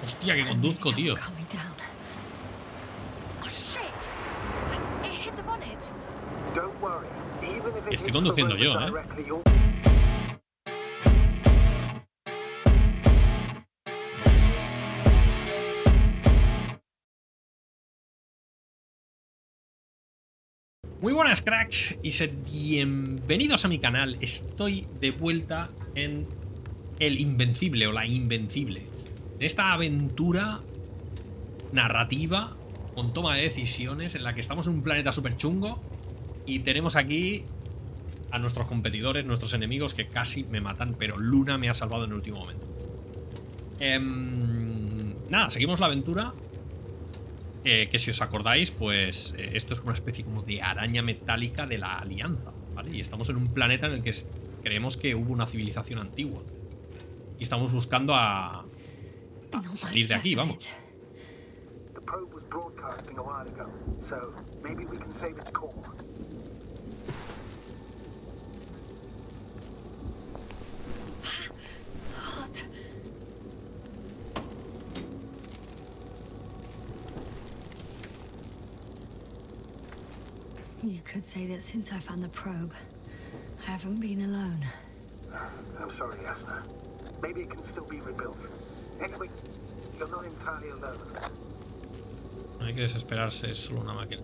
Hostia, que conduzco, tío. Estoy conduciendo yo, ¿eh? Muy buenas, cracks, y sed bienvenidos a mi canal. Estoy de vuelta en el Invencible o la Invencible. En esta aventura narrativa con toma de decisiones en la que estamos en un planeta súper chungo y tenemos aquí a nuestros competidores, nuestros enemigos que casi me matan, pero Luna me ha salvado en el último momento. Nada, seguimos la aventura. Que si os acordáis, pues esto es una especie como de araña metálica de la Alianza, ¿vale? Y estamos en un planeta en el que creemos que hubo una civilización antigua. Y estamos buscando a salir de aquí, vamos. You could say that since I found the probe, I haven't been alone. I'm sorry, Asna. Maybe it can still be rebuilt. Anyway, you're not entirely alone. No hay que desesperarse, es solo una máquina.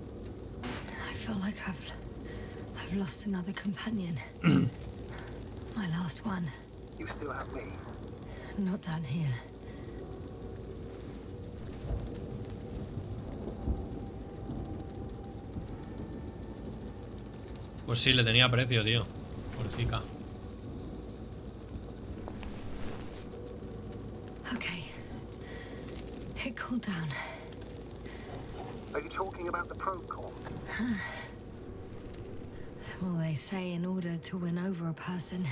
I feel like I've lost another companion. My last one. You still have me. Not down here. Pues sí, le tenía aprecio, tío. Pobrecita. Okay. It cooled down. Are you talking about the probe core? Well, they say in order to win over a person,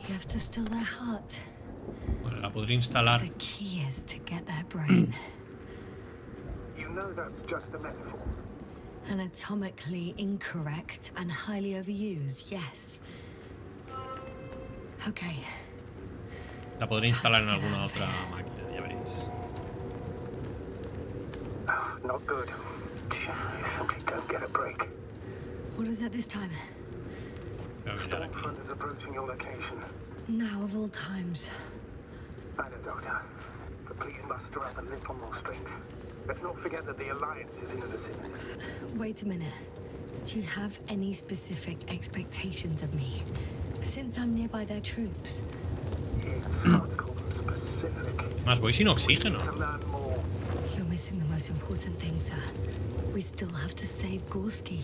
you have to still their heart. Bueno, la podría instalar. The key is to get their brain. You know that's just a metaphor. Anatomically incorrect and highly overused, yes. Okay. La podría instalar en alguna otra máquina, ya veréis. Not good. You simply don't get a break. What is it this time? Stormfront is approaching your location. Now of all times. I know, Doctor. But please muster up a little more strength. Let's not forget that the Alliance is in the vicinity. Wait a minute. Do you have any specific expectations of me? Since I'm nearby their troops. It's hard to call them specific. Más voy sin oxígeno. To learn more. You're missing the most important thing, sir. We still have to save Gorski.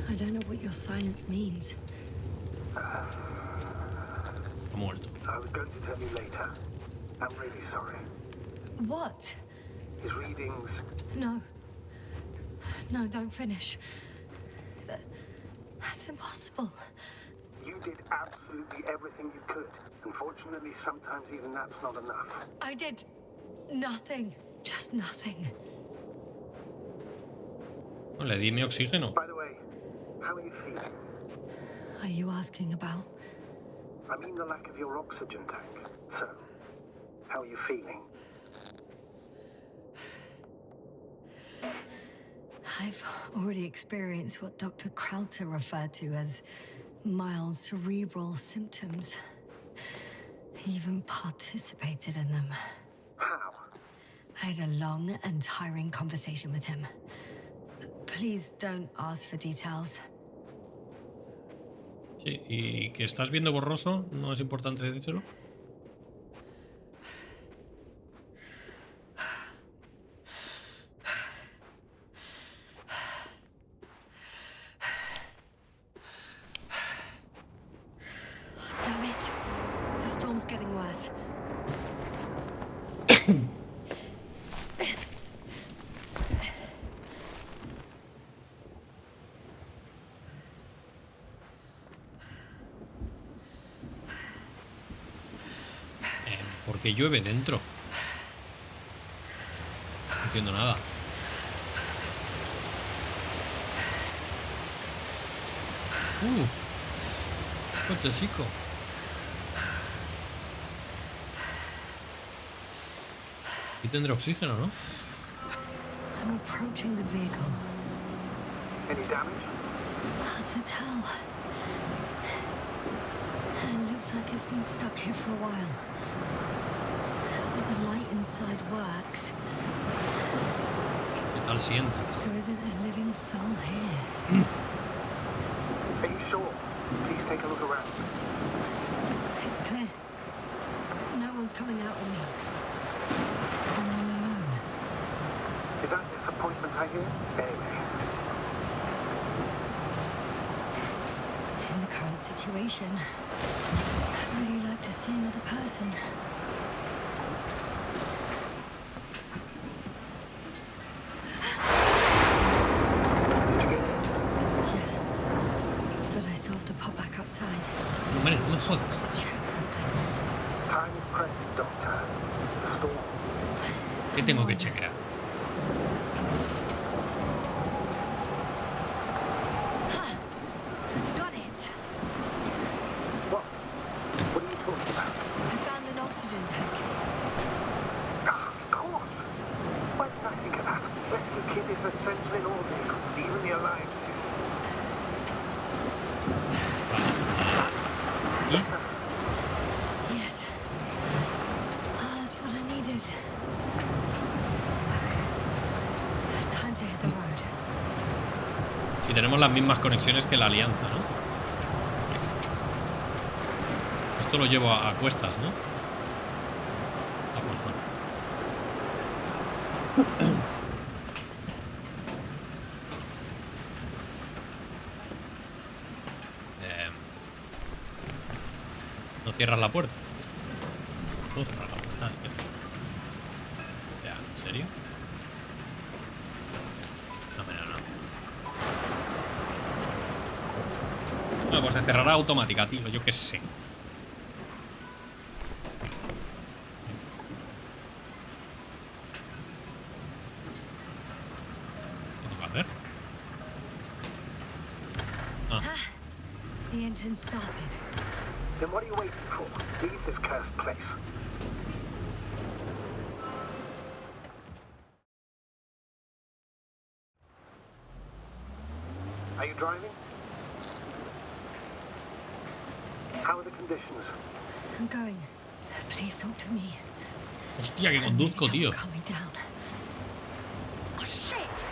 I don't know what your silence means. Ha muerto. I was going to tell you later. I'm really sorry. What? His readings... No. No, don't finish. That's impossible. You did absolutely everything you could. Unfortunately, sometimes even that's not enough. I did nothing. Just nothing. Le di mi oxígeno. By the way, how are you feeling? Are you asking about? I mean the lack of your oxygen tank. So, how are you feeling? I've already experienced what Dr. Krauter referred to as mild cerebral symptoms. He even participated in them. How? I had a long and tiring conversation with him. Please don't ask for details. Sí, y que estás viendo borroso, no es importante decírselo. Damn it. The storm's getting worse. Porque llueve dentro. No entiendo nada. Cochecico. Y tendré oxígeno, ¿no? I'm approaching the vehicle. Any damage? Hard to tell. It looks like it's been stuck here for a while. But the light inside works. ¿Qué tal sientes? There isn't a living soul here. Are you sure? Please take a look around. It's clear. No one's coming out of me. I'm all alone. Is that disappointment I hear? Anyway. In the current situation, I'd really like to see another person. Yes, but I still have to pop back outside. No, hombre, no me jodas. Just check something. Time is pressing, Doctor. The storm. ¿Qué tengo que chequear? Got it. What? What are you talking about? I found an oxygen tank. Ah, of course. Why didn't I think of that? Rescue kit is essential in all vehicles, even the Alliances. ¿Y? Yes. That's what I needed. Okay. Time to hit the road. Y tenemos las mismas conexiones que la Alianza, ¿no? Esto lo llevo a cuestas, ¿no? Ah, pues no. No cierras la puerta. ¿Puedo cerrar la puerta? Ya, ¿en serio? No, pero no. Bueno, pues se cerrará automática, tío. Yo qué sé. ¿Qué tengo que hacer? Ah. The engine started. Then what are you waiting for? Leave this cursed place. Are you driving? How are the conditions? I'm going. Please talk to me. Hostia, que conduzco, tío. Calm me down. Oh shit!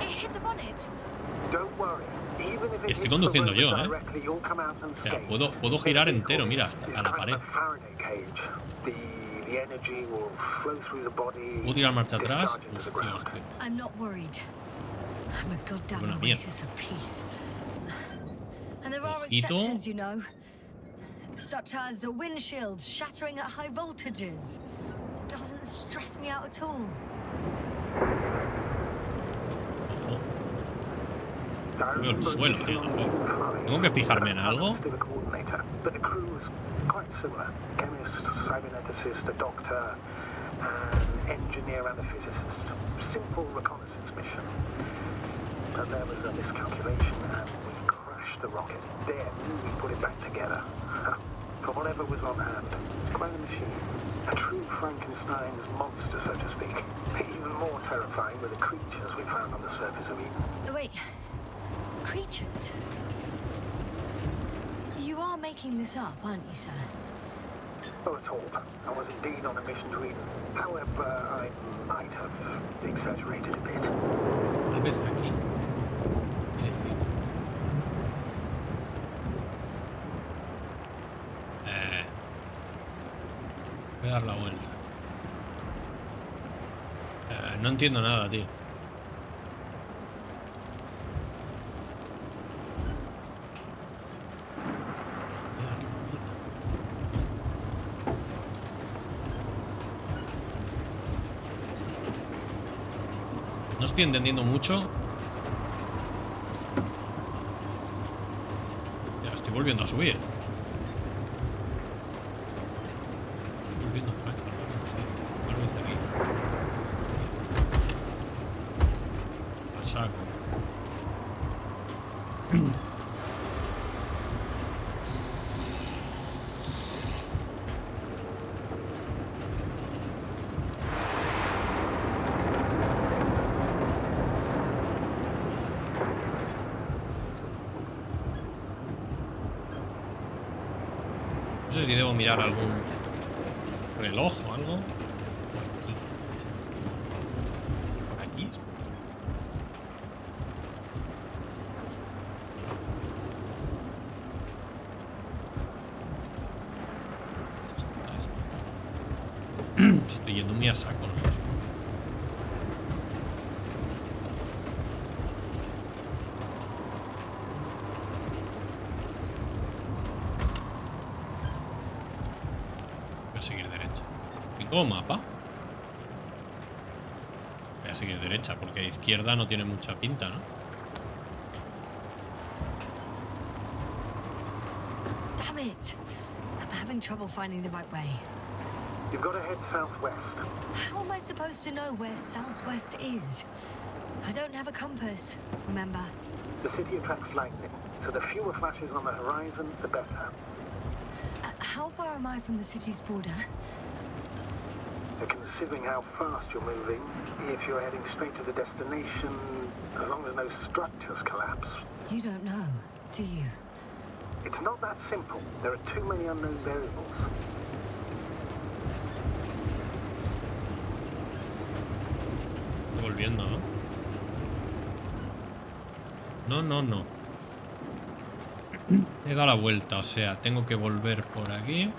It hit the bonnet. Don't worry. Even if it Estoy hits conduciendo the yo, road ¿eh? directly, you'll come out O sea, unscathed. puedo girar entero, mira, hasta a la pared. The energy will flow through the body. Puedo tirar marcha atrás. discharge into the Hostia, ground. hostia. I'm not worried. I'm a goddamn Buena mierda. oasis of peace. And there are Ojito. exceptions, you know. Such as the windshields shattering at high voltages. Doesn't stress me out at all. Ojo. Veo el suelo, tío, tampoco. ¿Tengo que fijarme en algo? But the crew was quite similar. Chemist, cyberneticist, a doctor, an engineer and a physicist. Simple reconnaissance mission. But there was a miscalculation and we crashed the rocket. Then we put it back together. From whatever was on hand. It's quite a machine. A true Frankenstein's monster, so to speak. Even more terrifying were the creatures we found on the surface of Eden. Wait. Creatures? You are making this up, aren't you, sir? Not at all. I was indeed on a mission to Eden. However, I might have exaggerated a bit. Tal vez aquí. Voy a dar la vuelta. No entiendo nada, tío. No estoy entendiendo mucho. Ya estoy volviendo a subir. Estoy volviendo a subir. Algo está aquí. Al saco. sé si debo mirar algún reloj o algo. Por aquí. Estoy yendo muy a saco, ¿no? Voy a seguir derecha. ¿Tengo mapa? Voy a seguir derecha porque a izquierda no tiene mucha pinta, ¿no? Damn it! I'm having trouble finding the right way. You've got to head southwest. How am I supposed to know where southwest is? I don't have a compass, remember? The city attracts lightning, so the fewer flashes on the horizon, the better. How far am I from the city's border? Considering how fast you're moving, if you're heading straight to the destination, as long as no structures collapse. You don't know, do you? It's not that simple. There are too many unknown variables. Volviendo, ¿no? No. He dado la vuelta, o sea, tengo que volver por aquí.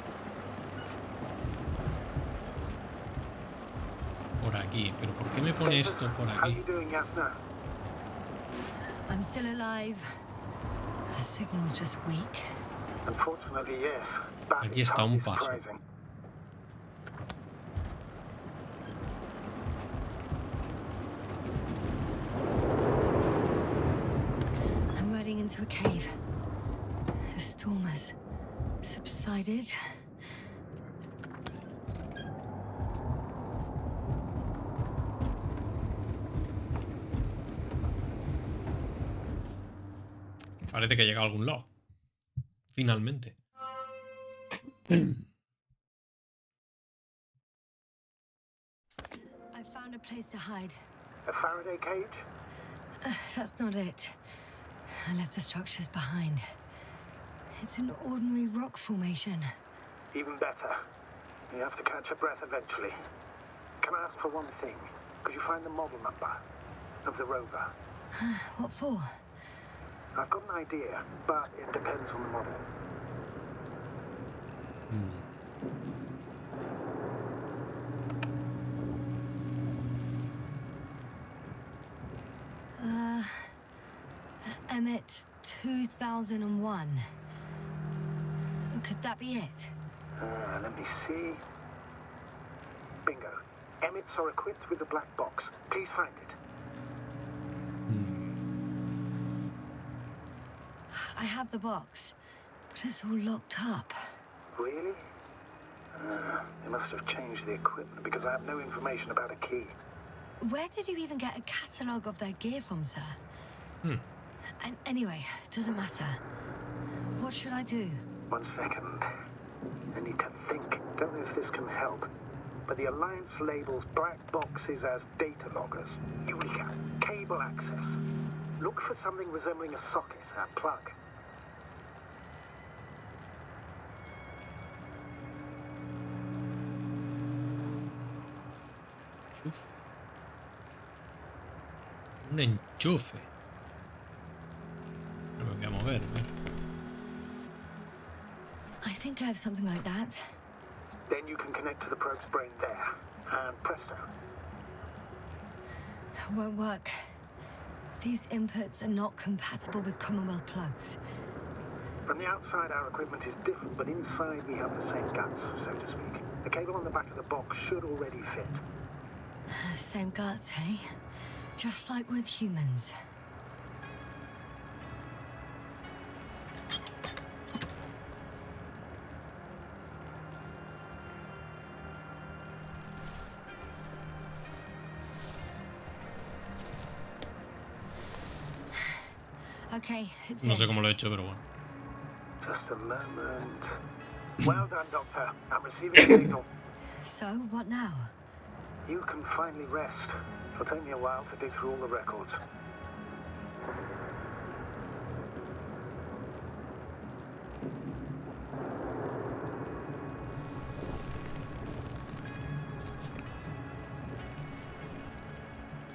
Por aquí. ¿Pero por qué me pone esto por aquí? I'm still alive. The signal's just weak. Unfortunately, yes. Aquí está un paso. I'm riding into a cave. The storm has subsided. Parece que llega a algún lado. Finalmente. I found a place to hide. A Faraday cage? That's not it. I left the structures behind. It's an ordinary rock formation. Even better. You have to catch your breath eventually. Can I ask for one thing? Could you find the model number of the rover? What for? I've got an idea, but it depends on the model. Emmet 2001. Could that be it? Let me see. Bingo. Emmets are equipped with a black box. Please find it. I have the box, but it's all locked up. Really? They must have changed the equipment because I have no information about a key. Where did you even get a catalogue of their gear from, sir? And anyway, it doesn't matter. What should I do? 1 second. I need to think. Don't know if this can help. But the Alliance labels black boxes as data loggers. Eureka. Cable access. Look for something resembling a socket, a plug. Un enchufe. No me voy a mover, ¿eh? I think I have something like that. Then you can connect to the probe's brain there. And presto. Won't work. These inputs are not compatible with Commonwealth plugs. From the outside, our equipment is different, but inside we have the same guts, so to speak. The cable on the back of the box should already fit. Same guts, eh? Just like with humans. Okay, it's No sé cómo lo he hecho, pero bueno. Just a moment. Well done, Doctor. I'm receiving a signal. So, what now? You can finally rest. It'll take me a while to dig through all the records.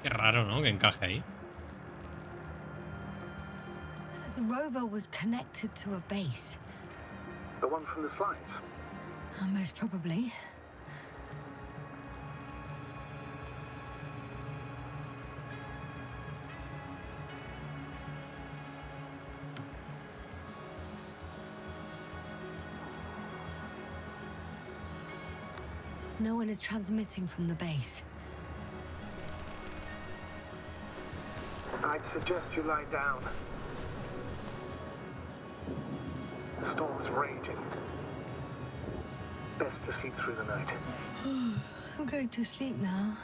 Qué raro, ¿no? Que encaje ahí. The rover was connected to a base. The one from the slides? Most probably. No one is transmitting from the base. I'd suggest you lie down. The storm's raging. Best to sleep through the night. I'm going to sleep now.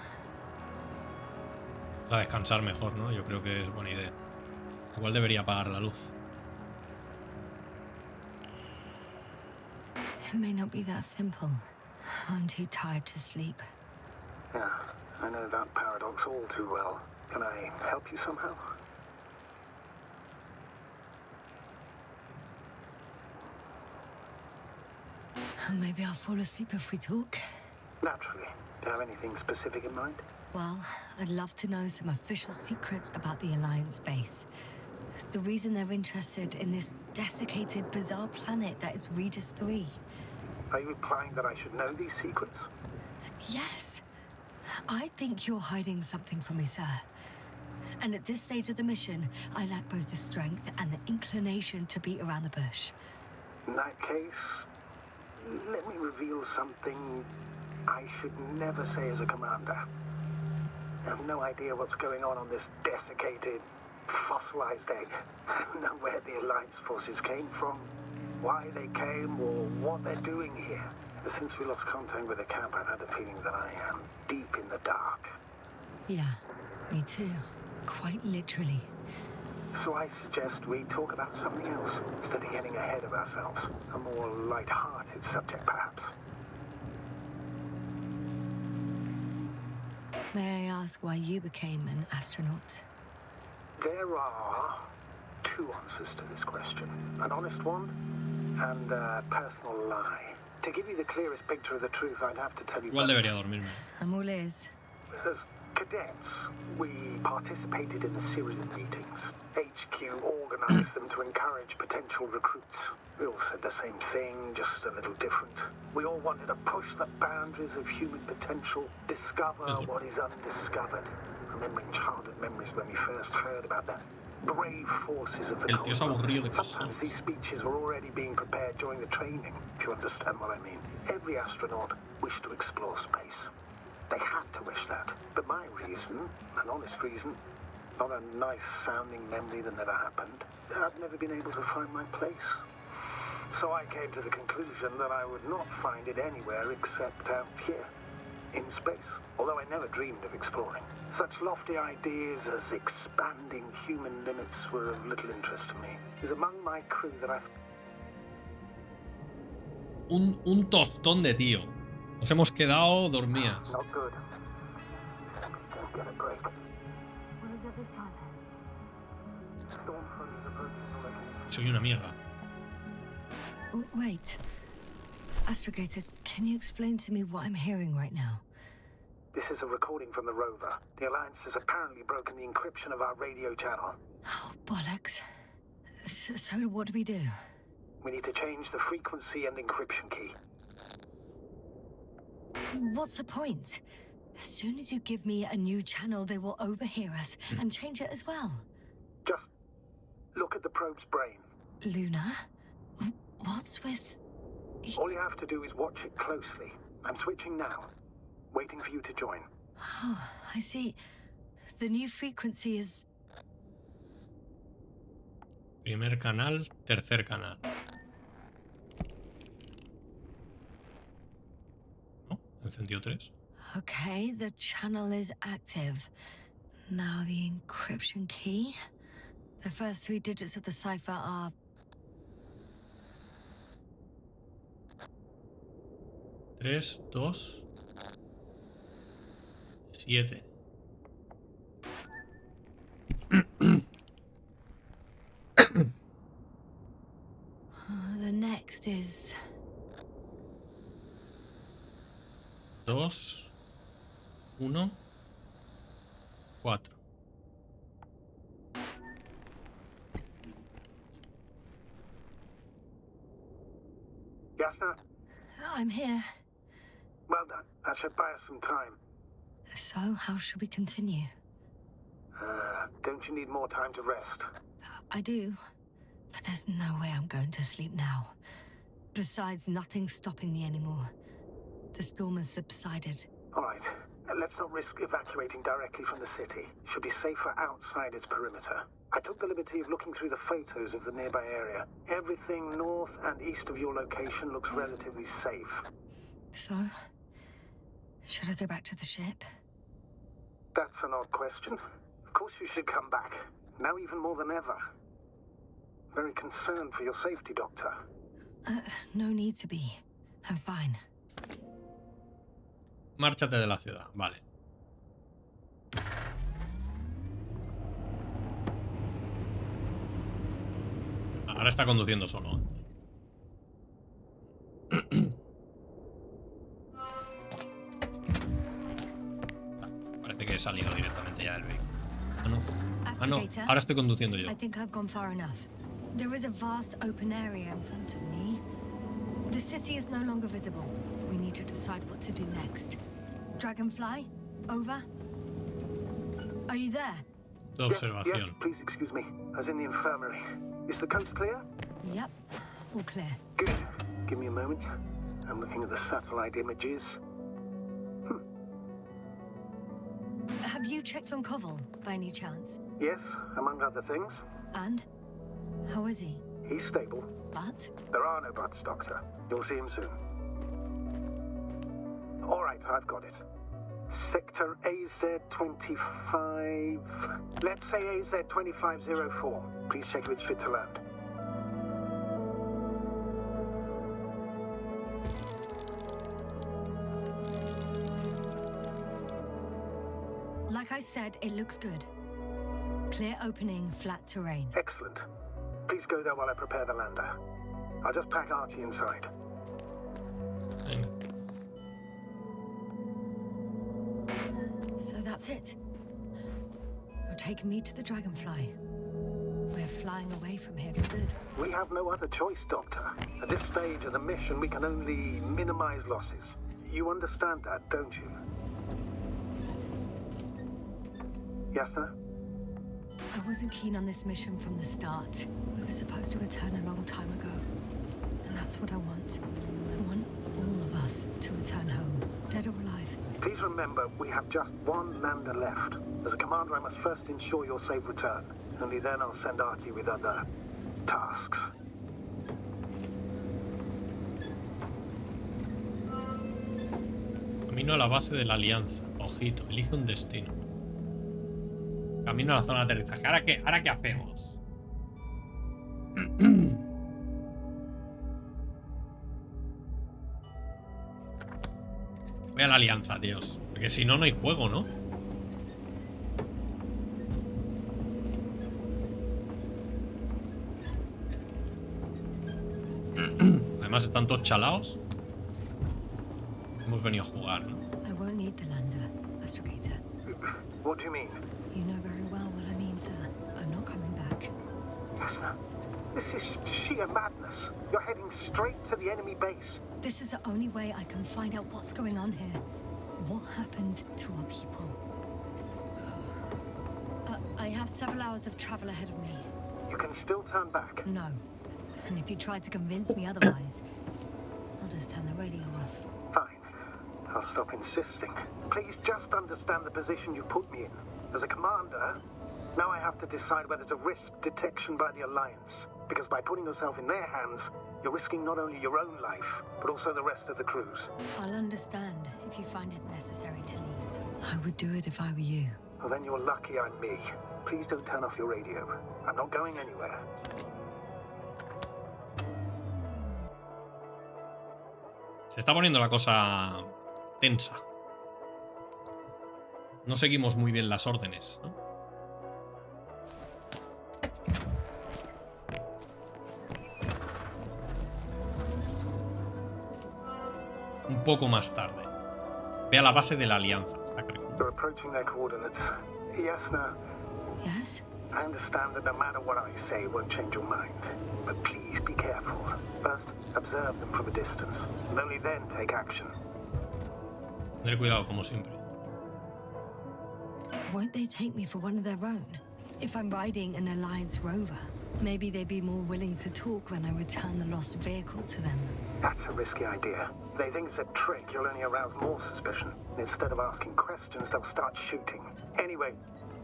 A descansar mejor, ¿no? Yo creo que es buena idea. Igual debería apagar la luz. It may not be that simple. I'm too tired to sleep. Yeah, I know that paradox all too well. Can I help you somehow? Maybe I'll fall asleep if we talk. Naturally. Do you have anything specific in mind? Well, I'd love to know some official secrets about the Alliance base. The reason they're interested in this desiccated, bizarre planet that is Regis 3. Are you implying that I should know these secrets? Yes. I think you're hiding something from me, sir. And at this stage of the mission, I lack both the strength and the inclination to beat around the bush. In that case, let me reveal something I should never say as a commander. I have no idea what's going on this desiccated, fossilized egg. I don't know where the Alliance forces came from, why they came, or what they're doing here. Since we lost contact with the camp, I've had the feeling that I am deep in the dark. Yeah, me too. Quite literally. So I suggest we talk about something else, instead of getting ahead of ourselves. A more light-hearted subject, perhaps. May I ask why you became an astronaut? There are two answers to this question. An honest one and a personal lie. To give you the clearest picture of the truth, I'd have to tell you Igual both. debería dormirme. I'm all ears. As cadets, we participated in a series of meetings. HQ organized them to encourage potential recruits. We all said the same thing, just a little different. We all wanted to push the boundaries of human potential, discover what is undiscovered. Remembering childhood memories when we first heard about the brave forces of the El tío es aburrido de Sometimes cojones. these speeches were already being prepared during the training, if you understand what I mean. Every astronaut wished to explore space. They had to wish that. But my reason, an honest reason, not a nice-sounding memory that never happened, I've never been able to find my place. So I came to the conclusion that I would not find it anywhere except out here, in space. Although I never dreamed of exploring. Such lofty ideas as expanding human limits were of little interest to me. It was among my crew that I... Un tostón de tío. Nos hemos quedado dormidas. Not good. Don't get a break. Storm front is approaching the lake. Soy una mierda. Wait. Astrogator, can you explain to me what I'm hearing right now? This is a recording from the rover. The Alliance has apparently broken the encryption of our radio channel. Oh, bollocks. So what do we do? We need to change the frequency and encryption key. What's the point? As soon as you give me a new channel, they will overhear us and change it as well. Just look at the probe's brain. Luna? What's with... All you have to do is watch it closely. I'm switching now. Waiting for you to join. Oh, I see. The new frequency is... Primer canal, tercer canal. ¿No? Encendió 3. Okay, the channel is active. Now the encryption key. The first 3 digits of the cipher are... 3, 2, 7. The next is... 2, 1, 4. Yasna, I'm here. well done. That should buy us some time. So, how should we continue? Don't you need more time to rest? I do. But there's no way I'm going to sleep now. Besides, nothing's stopping me anymore. The storm has subsided. All right. Let's not risk evacuating directly from the city. Should be safer outside its perimeter. I took the liberty of looking through the photos of the nearby area. Everything north and east of your location looks relatively safe. So, should I go back to the ship? That's an odd question. Of course you should come back. Now even more than ever. Very concerned for your safety, Doctor. No need to be. I'm fine. Márchate de la ciudad, vale. Ahora está conduciendo solo. Parece que he salido directamente ya del vehículo. Ah, no. Ahora estoy conduciendo yo. I think I've gone far enough. There is a vast open area in front of me. The city is no longer visible. We need to decide what to do next. Dragonfly, over. Are you there? Tu Yes, observación. please excuse me. I was in the infirmary. Is the coast clear? Yep, all clear. Good. Give me a moment. I'm looking at the satellite images. Have you checked on Koval, by any chance? Yes, among other things. And? How is he? He's stable. But? There are no buts, Doctor. You'll see him soon. All right, I've got it. Sector AZ-25... Let's say AZ-2504. Please check if it's fit to land. Like I said, it looks good. Clear opening, flat terrain. Excellent. Please go there while I prepare the lander. I'll just pack Archie inside. Venga. So that's it. You're taking me to the Dragonfly. We're flying away from here for good. We have no other choice, Doctor. At this stage of the mission, we can only minimize losses. You understand that, don't you? Yasna? I wasn't keen on this mission from the start. We were supposed to return a long time ago. And that's what I want. I want all of us to return home, dead or alive. Please remember, we have just one lander left. As a commander, I must first ensure your safe return. Only then I'll send Archie with other tasks. Camino a la base de la Alianza. Ojito, elige un destino. Camino a la zona de aterrizaje. ¿Ahora qué hacemos? Voy a la Alianza, tíos. Porque si no, no hay juego, ¿no? Además están todos chalaos. Hemos venido a jugar, ¿no? I won't need the lander, Astrogator. What do you mean? You know very well what I mean, sir. I'm not coming back. Yasna, this is sheer madness. You're heading straight to the enemy base. This is the only way I can find out what's going on here. What happened to our people? I have several hours of travel ahead of me. You can still turn back. No. And if you try to convince me otherwise, I'll just turn the radio off. Fine. I'll stop insisting. Please just understand the position you put me in. As a commander, now I have to decide whether to risk detection by the Alliance. Because by putting yourself in their hands, you're risking not only your own life, but also the rest of the crew's. I'll understand if you find it necessary to leave. I would do it if I were you. Well, then you're lucky I'm me. Please don't turn off your radio. I'm not going anywhere. Se está poniendo la cosa tensa. No seguimos muy bien las órdenes, ¿no? Un poco más tarde. Ve a la base de la Alianza. Está cargando. They're approaching their coordinates. Yasna, Yes? I understand that no matter what I say won't change your mind. But please be careful. First, observe them from a distance, and only then take action. Tener cuidado, como siempre. Won't they take me for one of their own? If I'm riding an Alliance rover, maybe they'd be more willing to talk when I return the lost vehicle to them. That's a risky idea. If they think it's a trick, you'll only arouse more suspicion. Instead of asking questions, they'll start shooting. Anyway,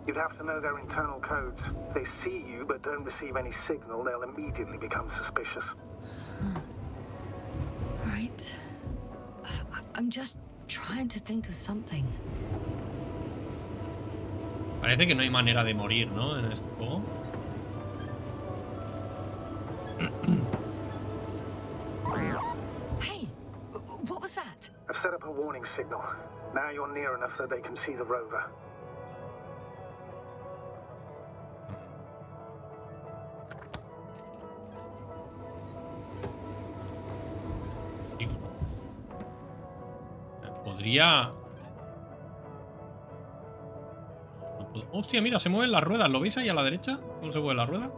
you'd have to know their internal codes. If they see you but don't receive any signal, they'll immediately become suspicious. Right. I'm just trying to think of something. Parece que no hay manera de morir, ¿no? En este juego. Hey, what was that? I've set up a warning signal. Now you're near enough that they can see the rover. Sí. Podría... Hostia, mira, se mueven las ruedas. ¿Lo veis ahí a la derecha? ¿Cómo se mueve la rueda?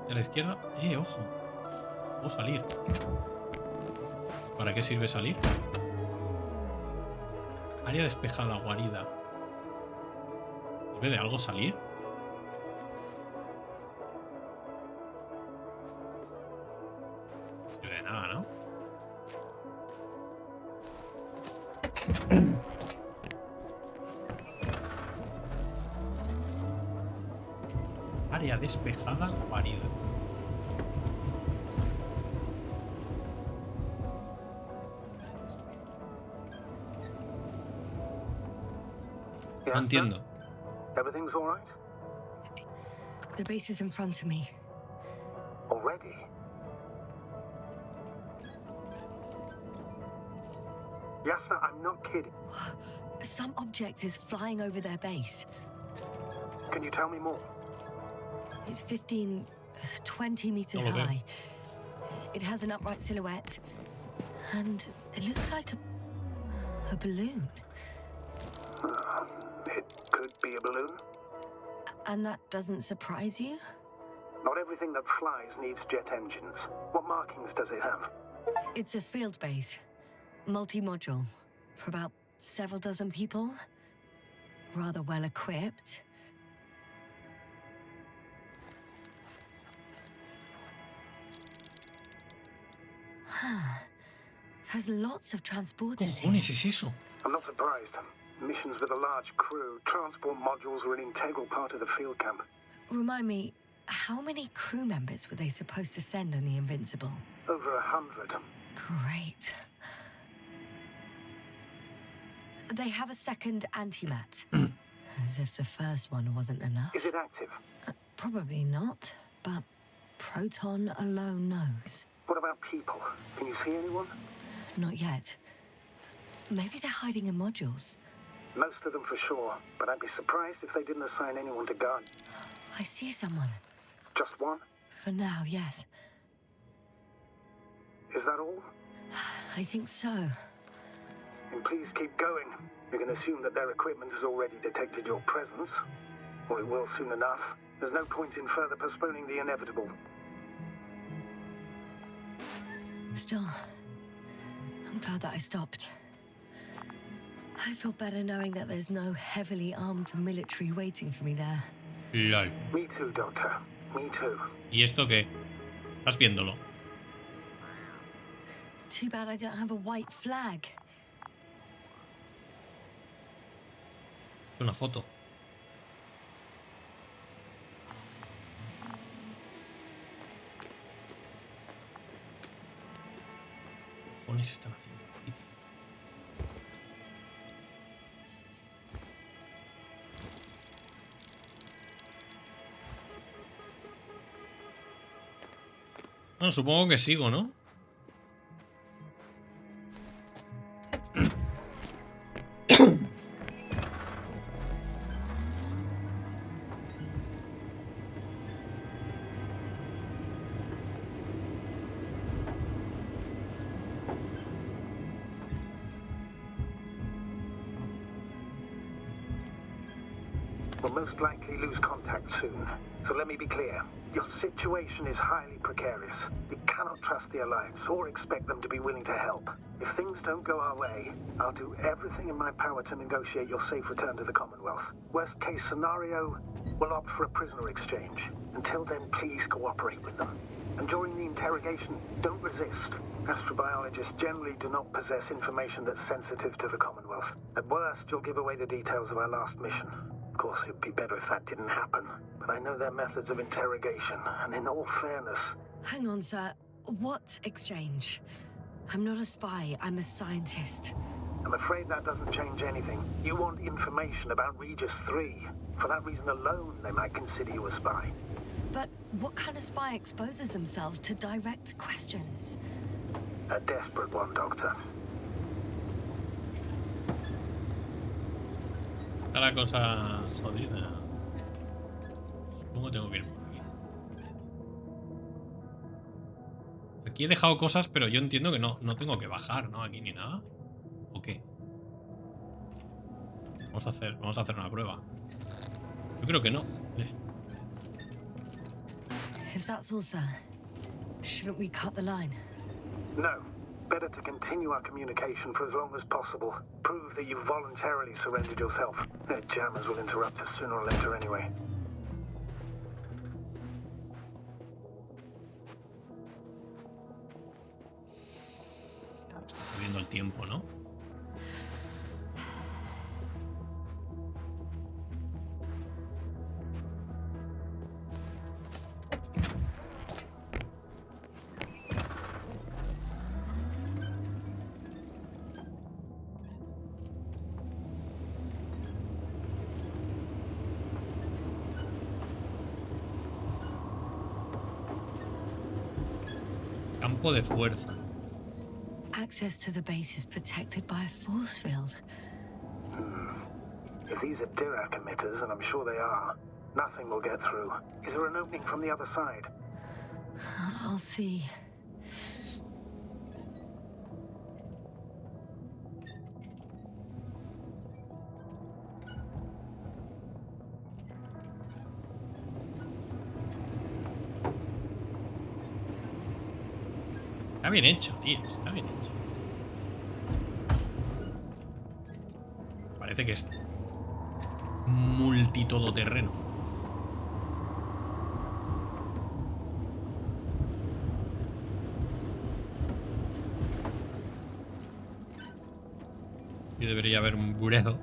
Y a la izquierda. Ojo. Puedo salir. ¿Para qué sirve salir? Área despejada, guarida. ¿Sirve de algo salir? No sirve de nada, ¿no? Área despejada, guarida. No entiendo. Everything's all right? The base is in front of me. Already? Yasna, I'm not kidding. Some object is flying over their base. Can you tell me more? It's 15, 20 meters Okay. high. It has an upright silhouette. And it looks like a balloon. It could be a balloon. And that doesn't surprise you? Not everything that flies needs jet engines. What markings does it have? It's a field base. Multi-module. For about several dozen people. Rather well equipped. There's lots of transporters here. ¿Cojones es eso? I'm not surprised. Missions with a large crew, transport modules were an integral part of the field camp. Remind me, how many crew members were they supposed to send on the Invincible? Over 100. Great. They have a second antimat. As if the first one wasn't enough. Is it active? Probably not, but Proton alone knows. What about people? Can you see anyone? Not yet. Maybe they're hiding in modules. Most of them for sure, but I'd be surprised if they didn't assign anyone to guard. I see someone. Just one? For now, yes. Is that all? I think so. And please keep going. You can assume that their equipment has already detected your presence. Or it will soon enough. There's no point in further postponing the inevitable. Still, I'm glad that I stopped. I feel better knowing that there's no heavily armed military waiting for me there. LOL. Me too, Doctor. Me too. ¿Y esto qué? ¿Estás viéndolo? Too bad I don't have a white flag. Es una foto. ¿Qué cojones están haciendo aquí, tío? Bueno, supongo que sigo, ¿no? will most likely lose contact soon. So let me be clear. Your situation is highly precarious. We cannot trust the Alliance or expect them to be willing to help. If things don't go our way, I'll do everything in my power to negotiate your safe return to the Commonwealth. Worst case scenario, we'll opt for a prisoner exchange. Until then, please cooperate with them. And during the interrogation, don't resist. Astrobiologists generally do not possess information that's sensitive to the Commonwealth. At worst, you'll give away the details of our last mission. Of course, it'd be better if that didn't happen. But I know their methods of interrogation, and in all fairness... Hang on, sir. What exchange? I'm not a spy, I'm a scientist. I'm afraid that doesn't change anything. You want information about Regis 3. For that reason alone, they might consider you a spy. But what kind of spy exposes themselves to direct questions? A desperate one, Doctor. Está la cosa jodida. Supongo que tengo que ir por aquí. Aquí he dejado cosas, pero yo entiendo que no tengo que bajar, ¿no? Aquí ni nada. ¿O qué? Vamos a hacer una prueba. Yo creo que no. If that's all, sir, shouldn't we cut the line? No. Better to continue our communication for as long as possible. Prove that you voluntarily surrendered yourself. Their jammers will interrupt us sooner or later anyway. Está perdiendo el tiempo, ¿no? Campo de fuerza. Access to the base is protected by a force field. If these are Dirac emitters, and I'm sure they are, nothing will get through. Is there an opening from the other side? I'll see. Está bien hecho, tío. Está bien hecho. Parece que es multitodoterreno. Y debería haber un burejo.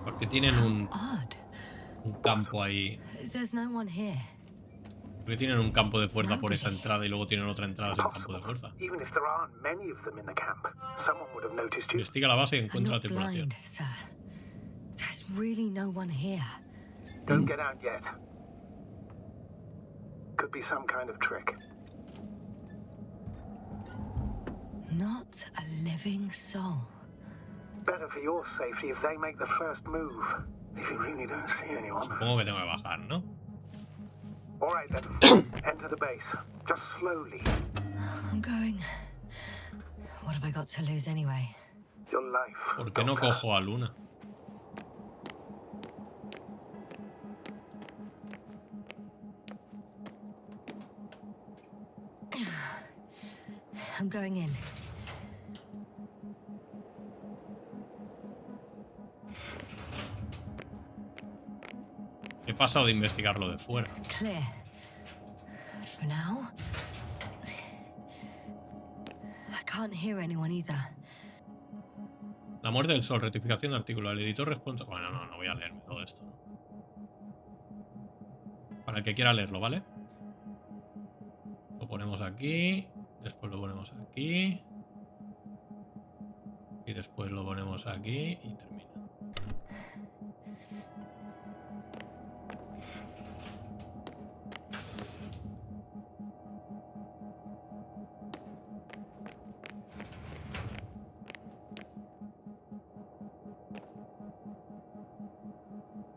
Porque tienen un campo ahí. There's no one here. Porque tienen un campo de fuerza por esa entrada y luego tienen otra entrada sin campo de fuerza. Investiga la base y encuentra la tripulación. There's really no one here. Don't get out yet. Could be some kind of trick. Not a living soul. Better for your safety if they make the first move. If you really don't see anyone. Supongo que tengo que bajar, ¿no? All right then. Enter the base. Just slowly. I'm going. What have I got to lose anyway? Your life. ¿Por qué no cojo a Luna? I'm going in. He pasado de investigarlo de fuera. Clear. For now. I can't hear anyone either. La muerte del sol, rectificación de artículo. El editor responsable. Bueno, no voy a leerme todo esto. Para el que quiera leerlo, ¿vale? Lo ponemos aquí. Después lo ponemos aquí. Y después lo ponemos aquí y termina.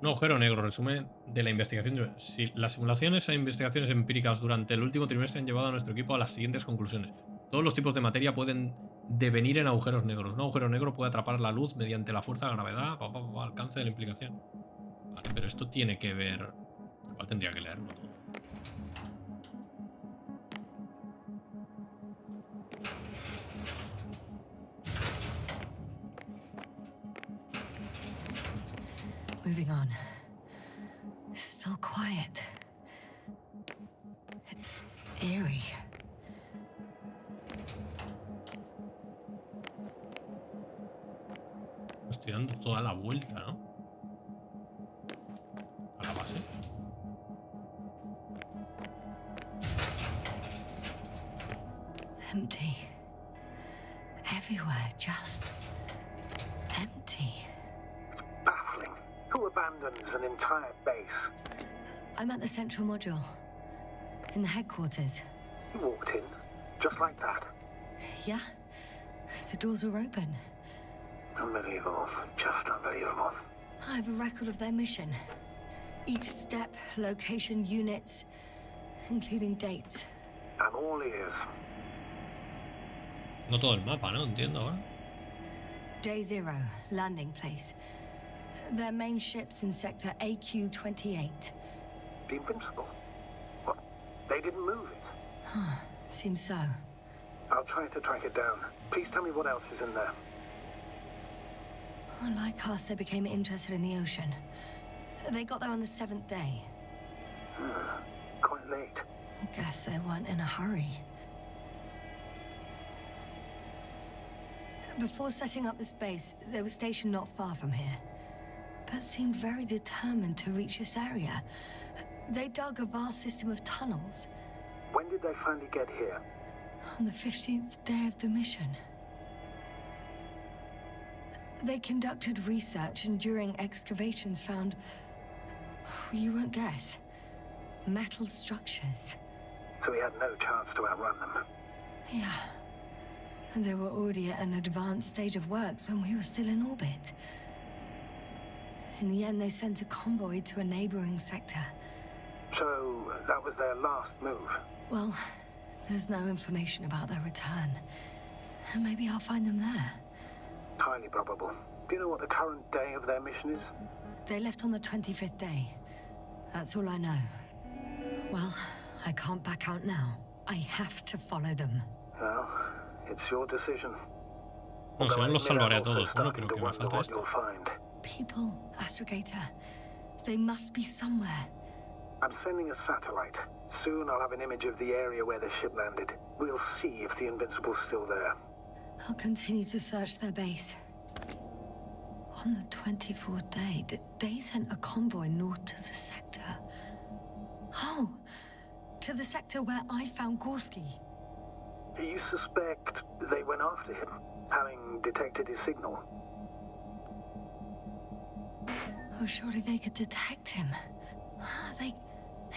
Un agujero negro, resumen de la investigación. Sí, las simulaciones e investigaciones empíricas durante el último trimestre han llevado a nuestro equipo a las siguientes conclusiones. Todos los tipos de materia pueden devenir en agujeros negros. Un agujero negro puede atrapar la luz mediante la fuerza de la gravedad, alcance de la implicación. Vale, pero esto tiene que ver... Igual tendría que leerlo todo. Moving on. It's still quiet. It's eerie. Estoy dando toda la vuelta, ¿no? A la base. Empty. Everywhere, just empty. It's baffling. Who abandons an entire base? I'm at the central module. In the headquarters. You walked in, just like that. Yeah? The doors were open. Unbelievable. Just unbelievable. I have a record of their mission. Each step, location, units, including dates. I'm all ears. No todo el mapa, ¿no? Entiendo ahora. Day 0, landing place. Their main ship's in sector AQ-28. The Invincible? What? They didn't move it? Huh, seems so. I'll try to track it down. Please tell me what else is in there. Like us, they became interested in the ocean. They got there on the 7th day. Quite late. Guess they weren't in a hurry. Before setting up this base, they were stationed not far from here, but seemed very determined to reach this area. They dug a vast system of tunnels. When did they finally get here? On the 15th day of the mission. They conducted research and during excavations found, you won't guess, metal structures. So we had no chance to outrun them. Yeah. And they were already at an advanced stage of works when we were still in orbit. In the end, they sent a convoy to a neighboring sector. So that was their last move? Well, there's no information about their return. Maybe I'll find them there. Highly probable. Do you know what the current day of their mission is? They left on the 25th day. That's all I know. Well, I can't back out now. I have to follow them. Well, it's your decision. No, si no los salvaré a todos. Bueno, pero que me falta esto. People, Astrogator. They must be somewhere. I'm sending a satellite. Soon I'll have an image of the area where the ship landed. We'll see if the Invincible's still there. I'll continue to search their base. On the 24th day, they sent a convoy north to the sector. Oh, to the sector where I found Gorski. You suspect they went after him, having detected his signal? Oh, surely they could detect him. They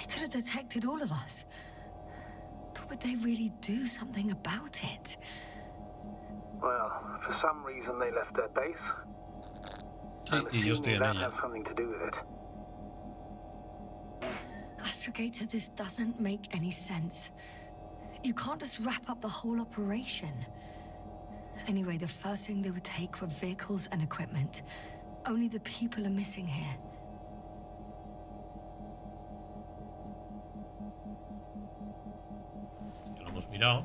could have detected all of us. But would they really do something about it? Well, for some reason they left their base. Sí, y yo estoy en that ella. has something to do with it. Astrogator, this doesn't make any sense. You can't just wrap up the whole operation. Anyway, the first thing they would take were vehicles and equipment. Only the people are missing here. Ya lo hemos mirado.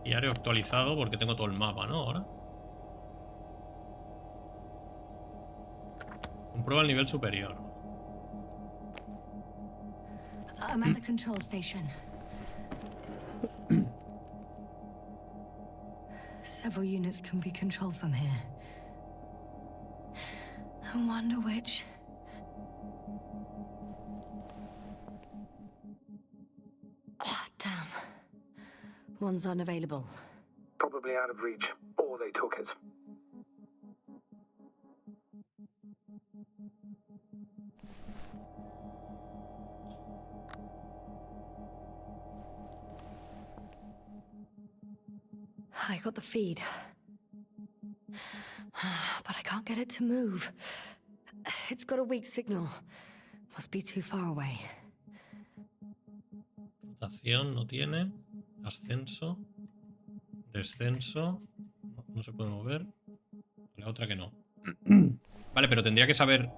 Diario actualizado porque tengo todo el mapa, ¿no? Ahora. Comprueba el nivel superior. I'm at the control station. Several units can be controlled from here. I wonder which. Oh, damn. One's unavailable. Probably out of reach, or they took it. I got the feed. But I can't get it to move. It's got a weak signal. Must be too far away. Rotación no tiene. Ascenso. Descenso. No se puede mover. La otra que no. Vale, pero tendría que saber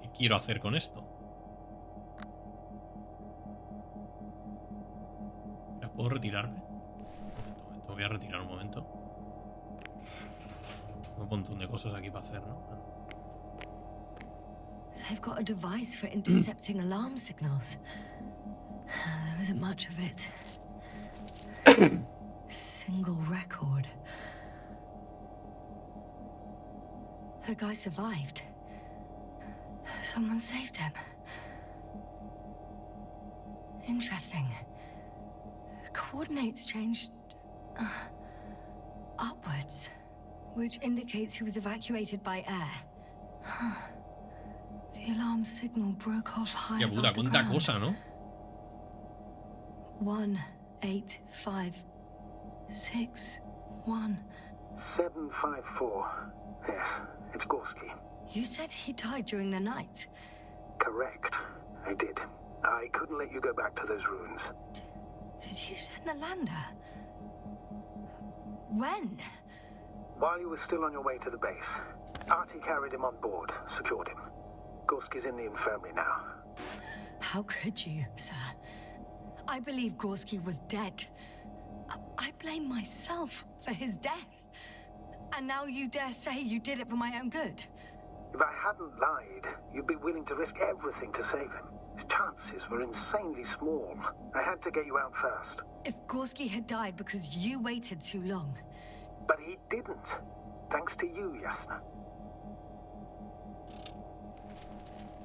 qué quiero hacer con esto. ¿Puedo retirarme? Me voy a retirar un momento. Un montón de cosas aquí para hacer, ¿no? They've got a device for intercepting alarm signals. There isn't much of it. Single record. The guy survived. Someone saved him. Interesting. Coordinates changed upwards, which indicates he was evacuated by air. The alarm signal broke off high above the cuánta ground. cosa, ¿no? 1, 8, 5, 6, 1. 754. Yes, it's Gorski. You said he died during the night. Correct. I did. I couldn't let you go back to those ruins. Did you send the lander? When? While you were still on your way to the base, Artie carried him on board, secured him. Gorski's in the infirmary now. How could you, sir? I believe Gorski was dead. I blame myself for his death. And now you dare say you did it for my own good? If I hadn't lied, you'd be willing to risk everything to save him. His chances were insanely small. I had to get you out first. If Gorski had died because you waited too long... But he didn't. Thanks to you, Yasna.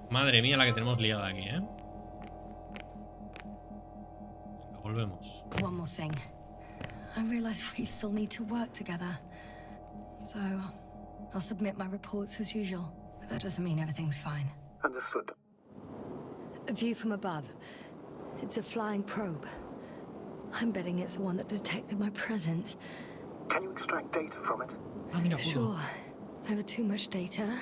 Madre mía la que tenemos liada aquí, ¿eh? Venga, volvemos. One more thing. I realize we still need to work together. So, I'll submit my reports as usual. But that doesn't mean everything's fine. Understood. A view from above. It's a flying probe. I'm betting it's the one that detected my presence. Can you extract data from it? Ah, mira, Sure. Never too much data.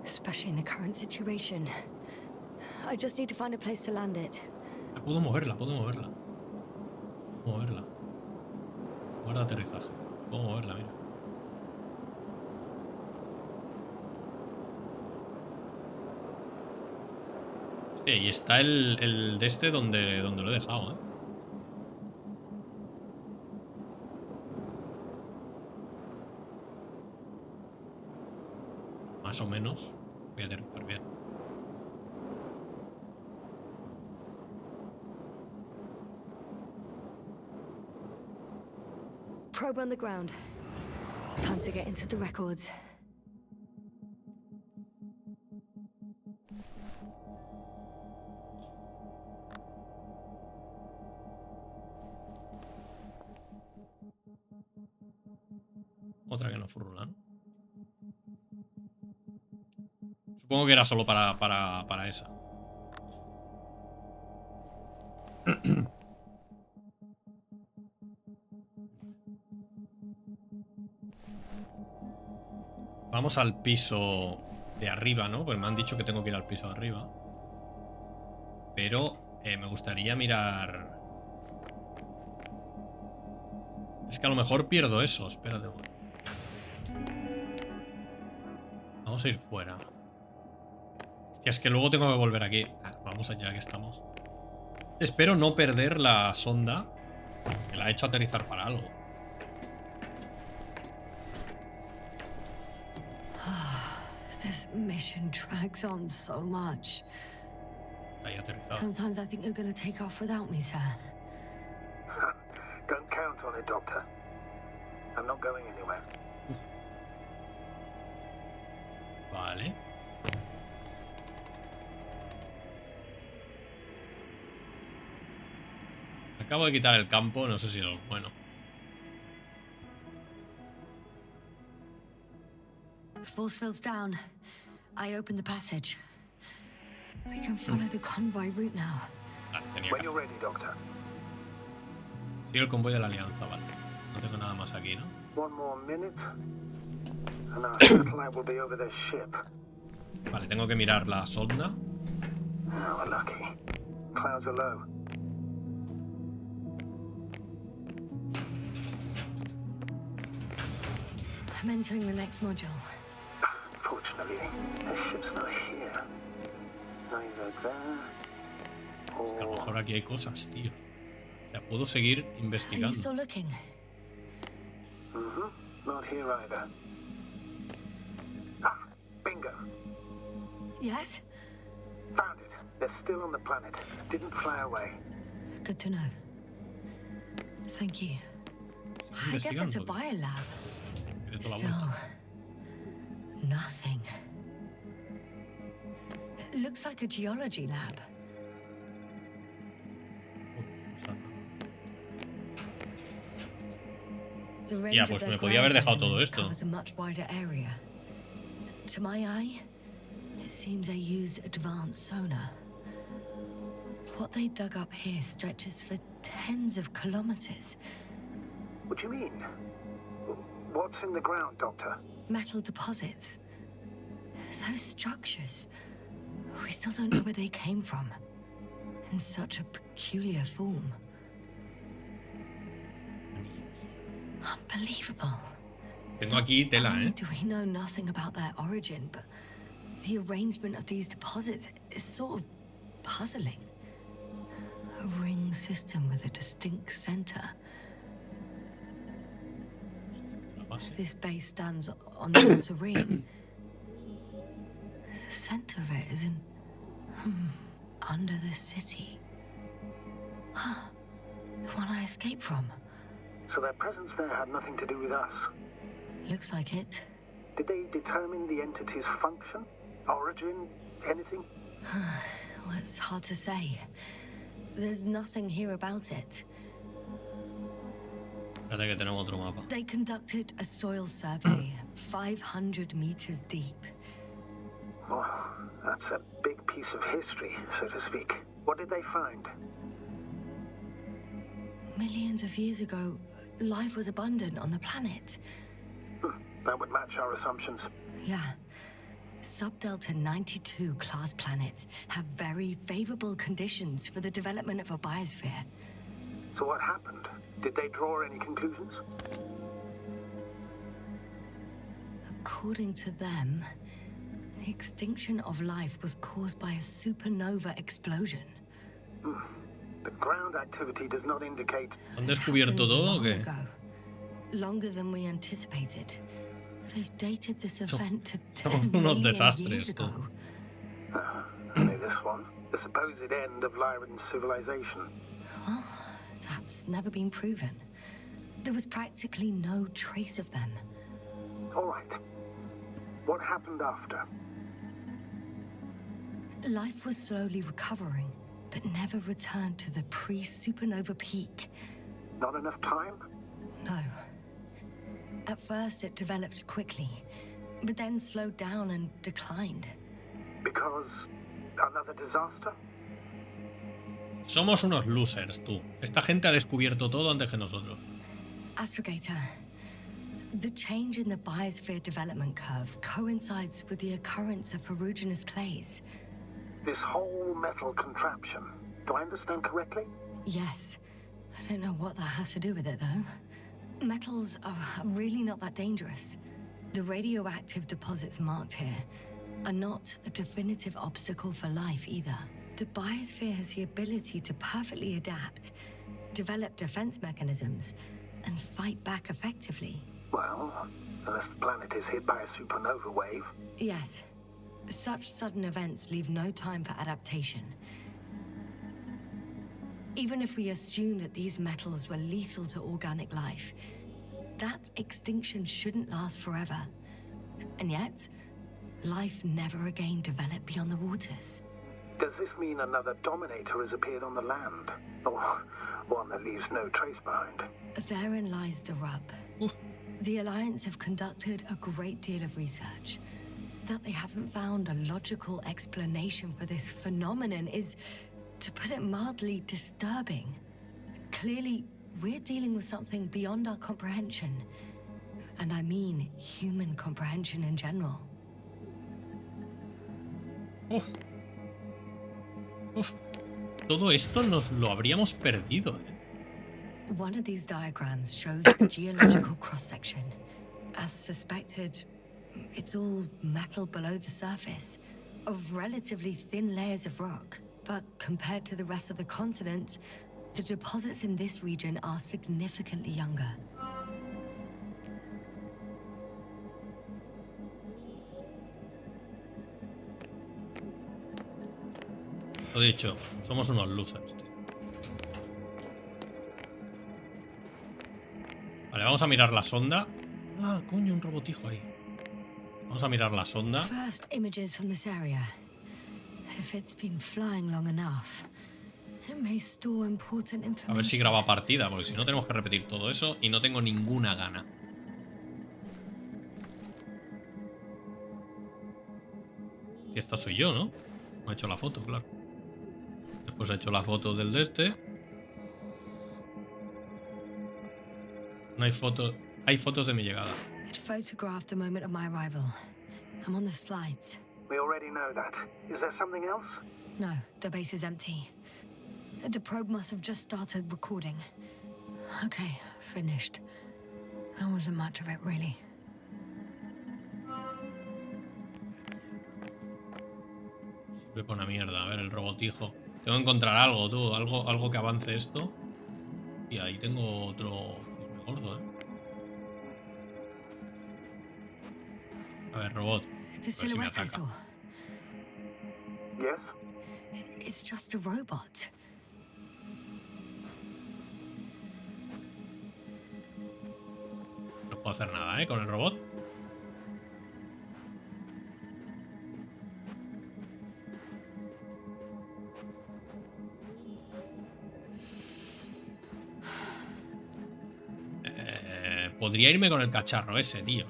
Especially in the current situation. I just need to find a place to land it. Puedo moverla, puedo moverla. Puedo moverla. Guarda aterrizaje. Puedo moverla, mira. Hostia, y está el de este donde lo he dejado, ¿eh? Más o menos. Voy a aterrizar bien. Probe on the ground. Time to get into the records. Otra que no furula, ¿no? Supongo que era solo para esa. Vamos al piso de arriba, ¿no? Pues me han dicho que tengo que ir al piso de arriba. Pero me gustaría mirar... Es que a lo mejor pierdo eso. Espérate. Vamos a ir fuera. Hostia, es que luego tengo que volver aquí. Vamos allá que estamos. Espero no perder la sonda que la he hecho aterrizar para algo. This mission drags on so much. Ahí aterrizado. Sometimes I think you're going to take off without me, sir. Don't count on it, Doctor. I'm not going anywhere. Vale. Acabo de quitar el campo, no sé si eso es bueno. Force field's down. I opened the passage. We can follow the convoy route now. Vale, tenía When que you're hacer. ready, Doctor. Sigue el convoy de la Alianza, vale. No tengo nada más aquí, ¿no? One more minute, and our satellite will be over their ship. Vale, tengo que mirar la sonda. Oh, we're lucky. Clouds are low. I'm entering the next module. Fortunately, the ship's not here. Neither there A lo or... mejor aquí hay cosas, tío. O sea, puedo seguir Are you investigando. still looking? Not here either. Ah, bingo. Yes? Found it. They're still on the planet. Didn't fly away. Good to know. Thank you. I guess it's a biolab. Still, nothing. It looks like a geology lab. The range Ya, of pues their me podía haber dejado ground todo measurements esto. covers a much wider area. To my eye, it seems they use advanced sonar. What they dug up here stretches for tens of kilometers. What do you mean? What's in the ground, Doctor? Metal deposits. Those structures. We still don't know where they came from. In such a peculiar form. Unbelievable. Tengo aquí tela, Not only ¿eh? do we know nothing about their origin, but the arrangement of these deposits is sort of puzzling. A ring system with a distinct center. This base stands on the outer ring. The center of it is in... under the city. Huh. The one I escaped from. So their presence there had nothing to do with us. Looks like it. Did they determine the entity's function? Origin? Anything? Well, it's hard to say. There's nothing here about it. Espérate que tenemos otro mapa. They conducted a soil survey 500 meters deep. Oh, that's a big piece of history, so to speak. What did they find? Millions of years ago, life was abundant on the planet. That would match our assumptions. Yeah. Subdelta 92 class planets have very favorable conditions for the development of a biosphere. So what happened? Did they draw any conclusions? According to them, the extinction of life was caused by a supernova explosion. The ground activity does not indicate... ¿Han descubierto todo o qué? Longer than we anticipated. They've dated this event to 10 unos million desastres, years ago. Only this one. The supposed end of Lyran's civilization. Well, that's never been proven. There was practically no trace of them. All right. What happened after? Life was slowly recovering, but never returned to the pre-supernova peak. Not enough time? No. At first, it developed quickly, but then slowed down and declined. Because another disaster? Somos unos losers, tú. Esta gente ha descubierto todo antes que nosotros. Astrogator, the change in the biosphere development curve coincides with the occurrence of ferruginous clays. This whole metal contraption. Do I understand correctly? Yes. I don't know what that has to do with it, though. Metals are really not that dangerous. The radioactive deposits marked here are not a definitive obstacle for life either. The biosphere has the ability to perfectly adapt, develop defense mechanisms, and fight back effectively. Well, unless the planet is hit by a supernova wave. Yes. Such sudden events leave no time for adaptation. Even if we assume that these metals were lethal to organic life, that extinction shouldn't last forever. And yet, life never again developed beyond the waters. Does this mean another dominator has appeared on the land? Or one that leaves no trace behind? Therein lies the rub. The Alliance have conducted a great deal of research. That they haven't found a logical explanation for this phenomenon is, to put it mildly, disturbing. Clearly, We're dealing with something beyond our comprehension. And I mean human comprehension in general. Uf. Uf. Todo esto nos lo habríamos perdido, ¿eh? One of these diagrams shows a geological cross-section. As suspected, it's all metal below the surface, of relatively thin layers of rock. But compared to the rest of the continent, the deposits in this region are significantly younger. Lo dicho, somos unos losers, tío. Vale, vamos a mirar la sonda. Ah, coño, un robotijo ahí. Vamos a mirar la sonda. First images from this area. If it's been flying long enough, it may store important information. A ver si graba partida, porque si no tenemos que repetir todo eso y no tengo ninguna gana. Y esta soy yo, ¿no? Me ha hecho la foto, claro. Después ha hecho la foto del de este. No hay fotos. Hay fotos de mi llegada. It photographed the moment of my arrival. I'm on the slides. We already know that. Is there something else? No, the base is empty. The probe must have just started recording. Okay, finished. That wasn't much of it, really. Sirve para una mierda. A ver, el robotijo. Tengo que encontrar algo, tú. Algo que avance esto. Y ahí tengo otro cisne gordo, ¿eh? A ver, robot. The silhouette I saw. Yes? It's just a robot. No puedo hacer nada, ¿eh? Con el robot. Podría irme con el cacharro ese, tío.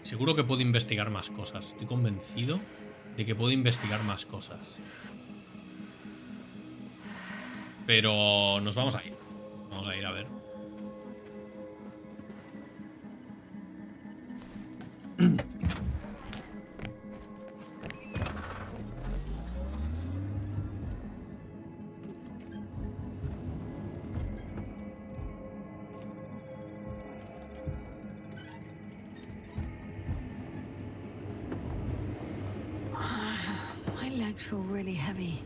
Seguro que puedo investigar más cosas. Estoy convencido de que puedo investigar más cosas. Pero nos vamos a ir. Vamos a ir a ver. Feel really heavy.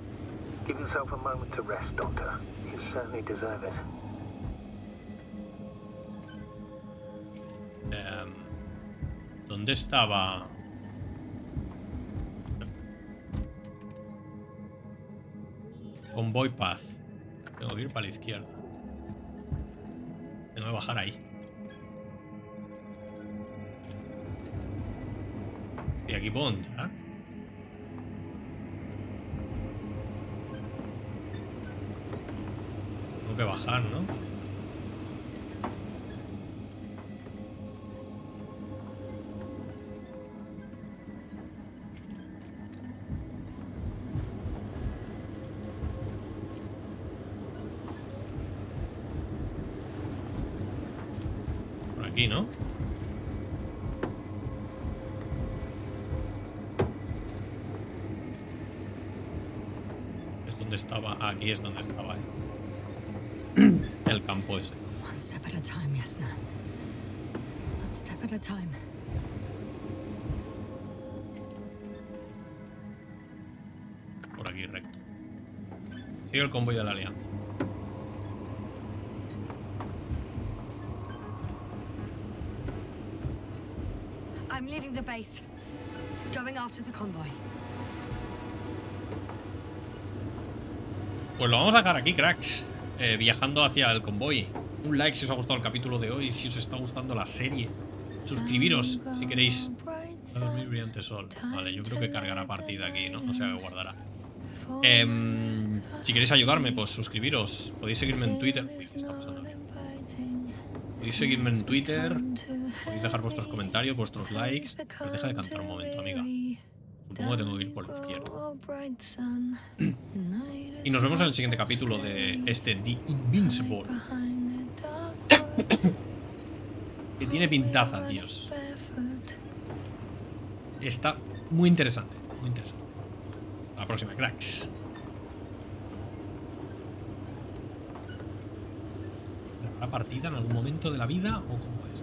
Give yourself a moment to rest, Doctor. You certainly deserve it. ¿Dónde estaba? Convoy Path. Tengo que ir para la izquierda. Tengo que bajar ahí. Y aquí puedo entrar. Que bajar, ¿no? Por aquí, ¿no? Es donde estaba. Aquí es donde estaba, el campo ese. One step at a time, Yasna. One step at a time. Por aquí recto. Sigue el convoy de la Alianza. I'm leaving the base. Going after the convoy. Pues lo vamos a dejar aquí, cracks. Viajando hacia el convoy. Un like si os ha gustado el capítulo de hoy, si os está gustando la serie. Suscribiros si queréis. A dormir brillante sol. Vale, yo creo que cargará partida aquí, ¿no? O sea, que guardará. Si queréis ayudarme, pues suscribiros. Podéis seguirme en Twitter. Uy, ¿qué está pasando aquí? Podéis seguirme en Twitter. Podéis dejar vuestros comentarios, vuestros likes. Pero deja de cantar un momento, amiga. Es un Supongo que tengo que ir por la izquierda. Y nos vemos en el siguiente capítulo de este The Invincible. Que tiene pintaza, Dios. Está muy interesante, muy interesante. A la próxima, cracks. ¿Habrá partida en algún momento de la vida o cómo es?